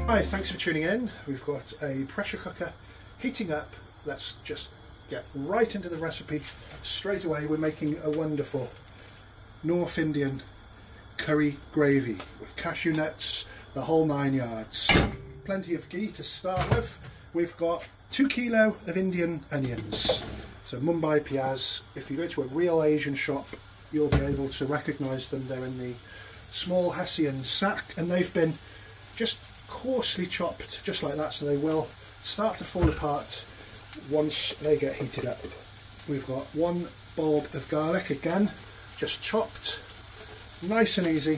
Hi, thanks for tuning in. We've got a pressure cooker heating up. Let's just get right into the recipe straight away. We're making a wonderful North Indian curry gravy with cashew nuts, the whole 9 yards. Plenty of ghee to start with. We've got 2 kilo of Indian onions. So Mumbai Piaz. If you go to a real Asian shop, you'll be able to recognise them. They're in the small Hessian sack, and they've been just coarsely chopped, just like that, so they will start to fall apart once they get heated up. We've got 1 bulb of garlic, again just chopped, nice and easy.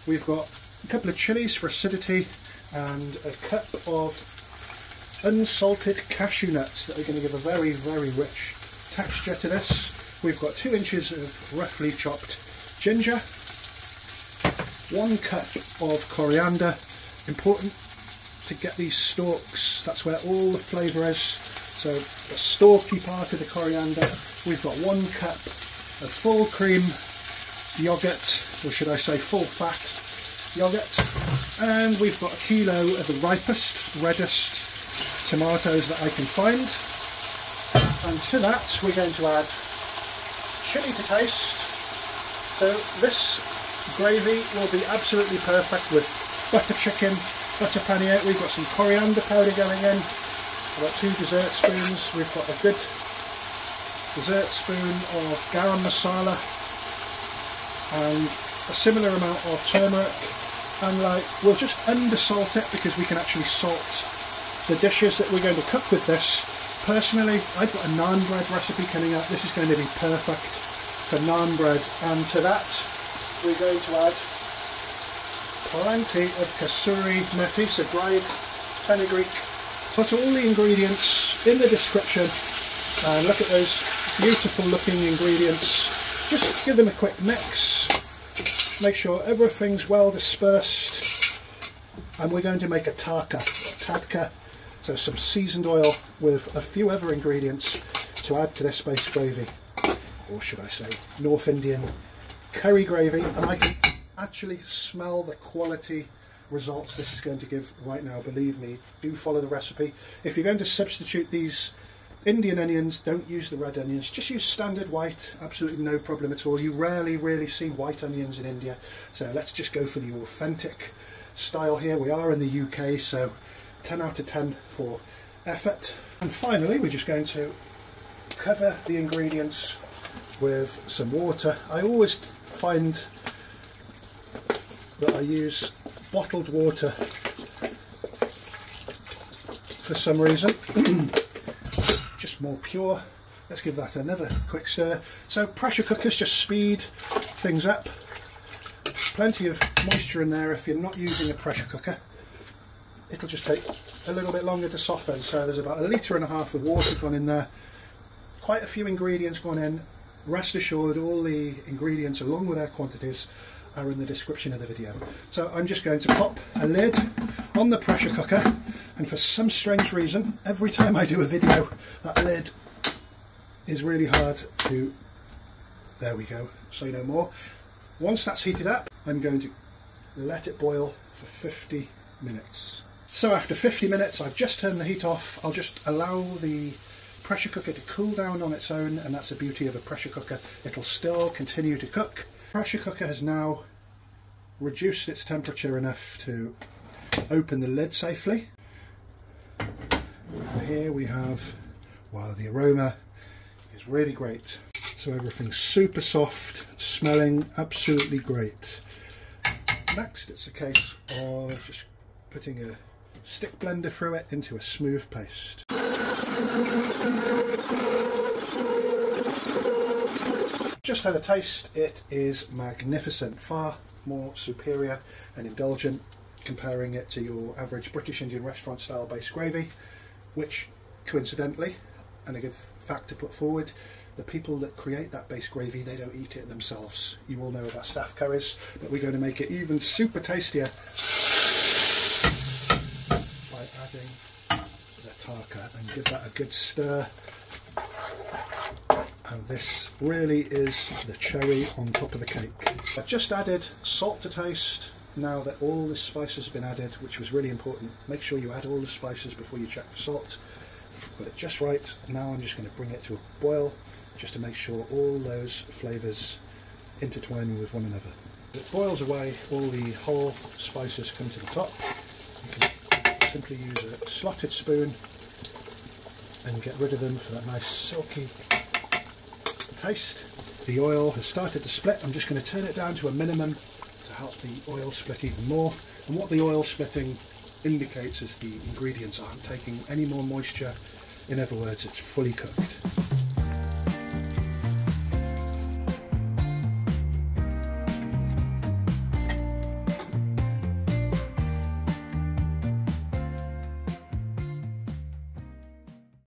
We've got a couple of chilies for acidity and a cup of unsalted cashew nuts that are going to give a very, very rich texture to this. We've got 2 inches of roughly chopped ginger, 1 cup of coriander. Important to get these stalks, that's where all the flavour is, so the stalky part of the coriander. We've got 1 cup of full cream yoghurt, or should I say full fat yoghurt, and we've got 1 kilo of the ripest, reddest tomatoes that I can find. And to that we're going to add chilli to taste. So this gravy will be absolutely perfect with butter chicken, butter paneer. We've got some coriander powder going in, about 2 dessert spoons. We've got a good dessert spoon of Garam masala and a similar amount of turmeric, and we'll just undersalt it because we can actually salt the dishes that we're going to cook with this. Personally, I've got a naan bread recipe coming up. This is going to be perfect for naan bread, and to that we're going to add plenty of Kasuri Methi, so dried Fenugreek. Put all the ingredients in the description, and look at those beautiful looking ingredients. Just give them a quick mix, make sure everything's well dispersed, and we're going to make a tadka, so some seasoned oil with a few other ingredients to add to this base gravy, or should I say North Indian curry gravy. And I can actually smell the quality results this is going to give right now. Believe me, do follow the recipe. If you're going to substitute these Indian onions, don't use the red onions, just use standard white, absolutely no problem at all. You rarely really see white onions in India, so let's just go for the authentic style here. We are in the UK, so 10 out of 10 for effort. And finally we're just going to cover the ingredients with some water. I always find that I use bottled water for some reason, just more pure. Let's give that another quick stir. So pressure cookers just speed things up. Plenty of moisture in there. If you're not using a pressure cooker, it'll just take a little bit longer to soften. So there's about 1.5 litres of water gone in there, quite a few ingredients gone in. Rest assured, all the ingredients along with their quantities are in the description of the video. So I'm just going to pop a lid on the pressure cooker, and for some strange reason, every time I do a video, that lid is really hard to... There we go, say no more. Once that's heated up, I'm going to let it boil for 50 minutes. So after 50 minutes, I've just turned the heat off. I'll just allow the pressure cooker to cool down on its own, and that's the beauty of a pressure cooker. It'll still continue to cook. Pressure cooker has now reduced its temperature enough to open the lid safely. And here we have, wow, the aroma is really great. So everything's super soft, smelling absolutely great. Next, it's a case of just putting a stick blender through it into a smooth paste. Just had a taste. It is magnificent, far more superior and indulgent, comparing it to your average British Indian restaurant style base gravy, which coincidentally, and a good fact to put forward, the people that create that base gravy, they don't eat it themselves. You all know about staff curries, but we're going to make it even super tastier by adding the tarka and give that a good stir. And this really is the cherry on top of the cake. I've just added salt to taste, now that all the spices have been added, which was really important, make sure you add all the spices before you check for salt. Got it just right. Now I'm just going to bring it to a boil just to make sure all those flavours intertwine with one another. It boils away, all the whole spices come to the top. You can simply use a slotted spoon and get rid of them for that nice silky taste. The oil has started to split. I'm just going to turn it down to a minimum to help the oil split even more. And what the oil splitting indicates is the ingredients aren't taking any more moisture. In other words, it's fully cooked.